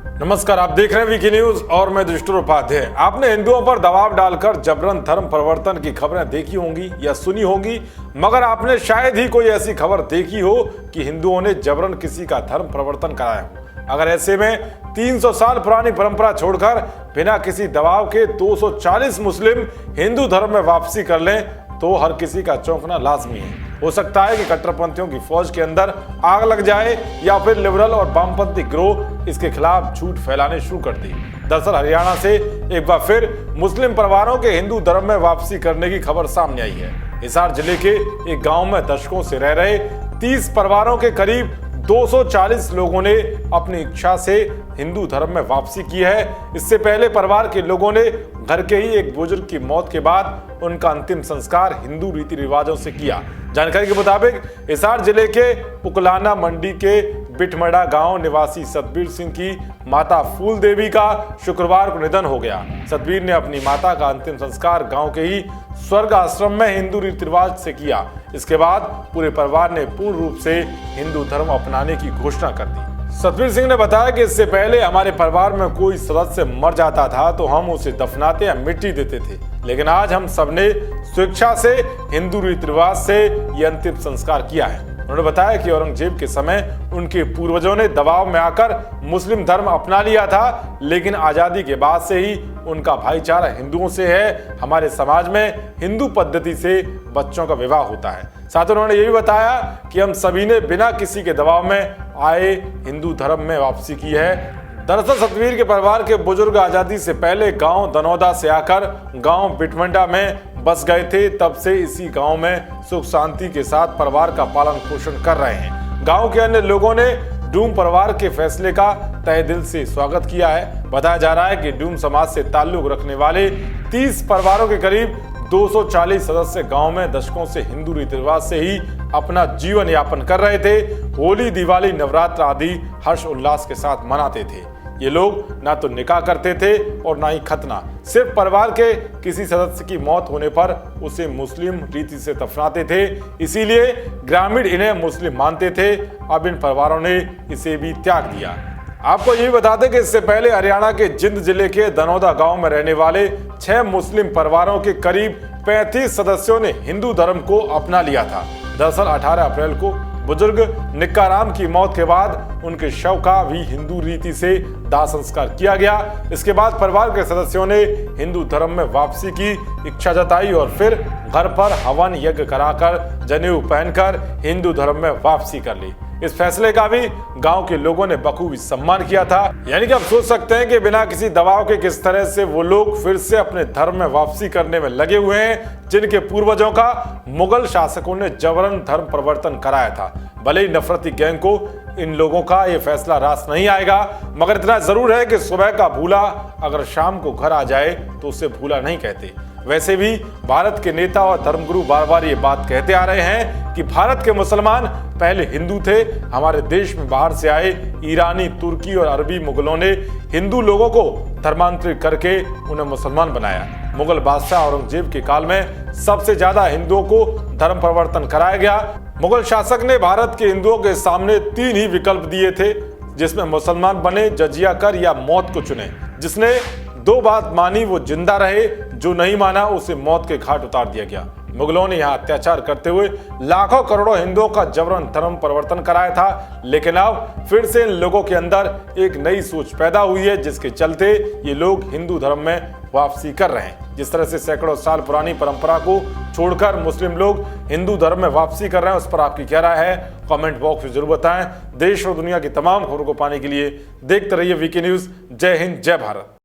नमस्कार, आप देख रहे हैं वीकी न्यूज और मैं दुष्टुर उपाध्याय। आपने हिंदुओं पर दबाव डालकर जबरन धर्म परिवर्तन की खबरें देखी होंगी या सुनी होंगी, मगर आपने शायद ही कोई ऐसी खबर देखी हो कि हिंदुओं ने जबरन किसी का धर्म परिवर्तन कराया हो। अगर ऐसे में 300 साल पुरानी परंपरा छोड़कर बिना किसी दबाव के 240 मुस्लिम हिंदू धर्म में वापसी कर लें तो हर किसी का चौंकना लाजमी है। हो सकता है कि कट्टरपंथियों की फौज के अंदर आग लग जाए या फिर लिबरल और वामपंथी गिरोह इसके खिलाफ झूठ फैलाने शुरू कर दी। दरअसल हरियाणा से एक बार फिर मुस्लिम परिवारों के हिंदू धर्म में वापसी करने की खबर सामने आई है। हिसार जिले के एक गांव में दशकों से रह रहे 30 परिवारों के करीब 240 लोगों ने अपनी इच्छा से हिंदू धर्म में वापसी की है। इससे पहले परिवार के लोगों ने घर के ही एक बुजुर्ग की मौत के बाद उनका अंतिम संस्कार हिंदू रीति रिवाजों से किया। जानकारी के मुताबिक हिसार जिले के पुकलाना मंडी के बिटमड़ा गांव निवासी सतबीर सिंह की माता फूल देवी का शुक्रवार को निधन हो गया। सतबीर ने अपनी माता का अंतिम संस्कार गांव के ही स्वर्ग आश्रम में हिंदू रीति रिवाज से किया। इसके बाद पूरे परिवार ने पूर्ण रूप से हिंदू धर्म अपनाने की घोषणा कर दी। सतबीर सिंह ने बताया कि इससे पहले हमारे परिवार में कोई सदस्य मर जाता था तो हम उसे दफनाते या मिट्टी देते थे, लेकिन आज हम सबने स्वेच्छा से हिंदू रीति रिवाज से ये अंतिम संस्कार किया है। उन्होंने बताया कि औरंगजेब के समय उनके पूर्वजों ने दबाव में आकर मुस्लिम धर्म अपना लिया था, लेकिन आजादी के बाद से ही उनका भाईचारा हिंदुओं से है। हमारे समाज में हिंदू पद्धति से बच्चों का विवाह होता है। साथ ही उन्होंने ये भी बताया कि हम सभी ने बिना किसी के दबाव में आए हिंदू धर्म में वापसी की है। दरअसल सतबीर के परिवार के बुजुर्ग आजादी से पहले गांव दनौदा से आकर गांव बिटमंडा में बस गए थे। तब से इसी गांव में सुख शांति के साथ परिवार का पालन पोषण कर रहे हैं। गांव के अन्य लोगों ने डूम परिवार के फैसले का तहे दिल से स्वागत किया है। बताया जा रहा है कि डूम समाज से ताल्लुक रखने वाले 30 परिवारों के करीब 240 सदस्य गांव में दशकों से हिंदू रीति रिवाज से ही अपना जीवन यापन कर रहे थे। होली, दिवाली, नवरात्र आदि हर्ष उल्लास के साथ मनाते थे। ये लोग ना तो निकाह करते थे और ना ही खतना। सिर्फ परिवार के किसी सदस्य की मौत होने पर उसे मुस्लिम रीति से दफनाते थे, इसीलिए ग्रामीण इन्हें मुस्लिम मानते थे। अब इन परिवारों ने इसे भी त्याग दिया। आपको ये भी बता दें कि इससे पहले हरियाणा के जिंद जिले के दनौदा गांव में रहने वाले 6 मुस्लिम परिवारों के करीब 35 सदस्यों ने हिंदू धर्म को अपना लिया था। दरअसल 18 अप्रैल को बुजुर्ग निक्काराम की मौत के बाद उनके शव का भी हिंदू रीति से दाह संस्कार किया गया। इसके बाद परिवार के सदस्यों ने हिंदू धर्म में वापसी की इच्छा जताई और फिर घर पर हवन यज्ञ कराकर जनेऊ पहनकर हिंदू धर्म में वापसी कर ली। इस फैसले का भी गांव के लोगों ने बखूबी सम्मान किया था। यानी कि आप सोच सकते हैं कि बिना किसी दबाव के किस तरह से वो लोग फिर से अपने धर्म में वापसी करने में लगे हुए हैं, जिनके पूर्वजों का मुगल शासकों ने जबरन धर्म परिवर्तन कराया था। भले ही नफरती गैंग को इन लोगों का ये फैसला रास नहीं आएगा, मगर इतना जरूर है कि सुबह का भूला अगर शाम को घर आ जाए तो उसे भूला नहीं कहते। वैसे भी भारत के नेता और धर्मगुरु बार बार ये बात कहते आ रहे हैं कि भारत के मुसलमान पहले हिंदू थे। हमारे देश में बाहर से आए ईरानी, तुर्की और अरबी मुगलों ने हिंदू लोगों को धर्मांतरित करके उन्हें मुसलमान बनाया। मुगल बादशाह औरंगजेब के काल में सबसे ज्यादा हिंदुओं को धर्म परिवर्तन कराया गया। मुगल शासक ने भारत के हिंदुओं के सामने 3 ही विकल्प दिए थे, जिसमें मुसलमान बने, जजिया कर या मौत को चुने। जिसने 2 बात मानी वो जिंदा रहे, जो नहीं माना उसे मौत के घाट उतार दिया गया। मुगलों ने यहाँ अत्याचार करते हुए लाखों करोड़ों हिंदुओं का जबरन धर्म परिवर्तन कराया था, लेकिन अब फिर से इन लोगों के अंदर एक नई सोच पैदा हुई है, जिसके चलते ये लोग हिंदू धर्म में वापसी कर रहे हैं। जिस तरह से सैकड़ों साल पुरानी परंपरा को छोड़कर मुस्लिम लोग हिंदू धर्म में वापसी कर रहे हैं, उस पर आपकी क्या राय है कमेंट बॉक्स में जरूर बताएं। देश और दुनिया की तमाम खबरों को पाने के लिए देखते रहिए वीकी न्यूज। जय हिंद, जय भारत।